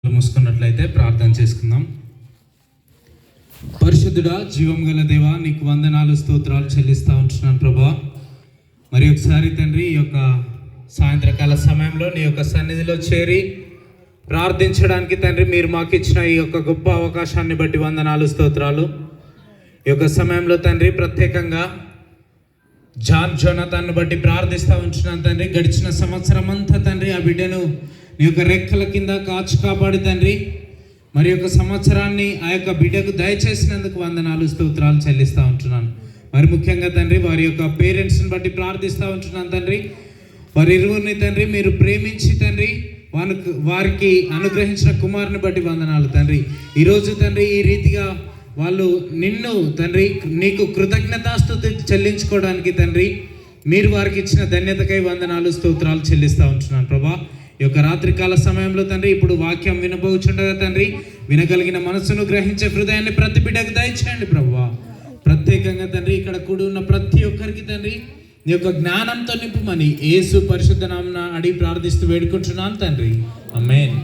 మూసుకున్నట్లయితే ప్రార్థన చేసుకుందాం. పరిశుద్ధుడా, జీవం గల దేవా, నీకు వందనాలు స్తోత్రాలు చెల్లిస్తూ ఉంటున్నాను ప్రభా. మరి ఒకసారి తండ్రి, ఈ యొక్క సాయంత్రకాల సమయంలో నీ యొక్క సన్నిధిలో చేరి ప్రార్థించడానికి తండ్రి మీరు మాకు ఇచ్చిన ఈ యొక్క గొప్ప అవకాశాన్ని బట్టి వందనాలు స్తోత్రాలు. ఈ యొక్క సమయంలో తండ్రి ప్రత్యేకంగా జోనాథన్ను బట్టి ప్రార్థిస్తూ ఉంటున్నాను తండ్రి. గడిచిన సంవత్సరం అంతా తండ్రి ఆ బిడ్డను నీ యొక్క రెక్కల కింద కాచి కాపాడి తండ్రి మరి యొక్క సంవత్సరాన్ని ఆ యొక్క బిడ్డకు దయచేసినందుకు వందనాలు స్తోత్రాలు చెల్లిస్తూ ఉంటున్నాను. మరి ముఖ్యంగా తండ్రి వారి యొక్క పేరెంట్స్ని బట్టి ప్రార్థిస్తూ ఉంటున్నాను తండ్రి. వారి ఇరువురిని తండ్రి మీరు ప్రేమించి తండ్రి వారికి అనుగ్రహించిన కుమారుని బట్టి వందనాలు తండ్రి. ఈరోజు తండ్రి ఈ రీతిగా వాళ్ళు నిన్ను తండ్రి నీకు కృతజ్ఞతాస్తుతి చెల్లించుకోవడానికి తండ్రి మీరు వారికి ఇచ్చిన ధన్యతకై వందనాలు స్తోత్రాలు చెల్లిస్తూ ఉంటున్నాను ప్రభా. ఈ యొక్క రాత్రికాల సమయంలో తండ్రి ఇప్పుడు వాక్యం వినబోచుండగా తండ్రి వినగలిగిన మనసును గ్రహించే హృదయాన్ని ప్రతి బిడ్డకు దయచేయండి ప్రభువా. ప్రత్యేకంగా తండ్రి ఇక్కడ కూడి ఉన్న ప్రతి ఒక్కరికి తండ్రి నీ యొక్క జ్ఞానంతో నింపుమని యేసు పరిశుద్ధ నామమున అడిగి ప్రార్థిస్తూ వేడుకుంటున్నాను తండ్రి. ఆమేన్.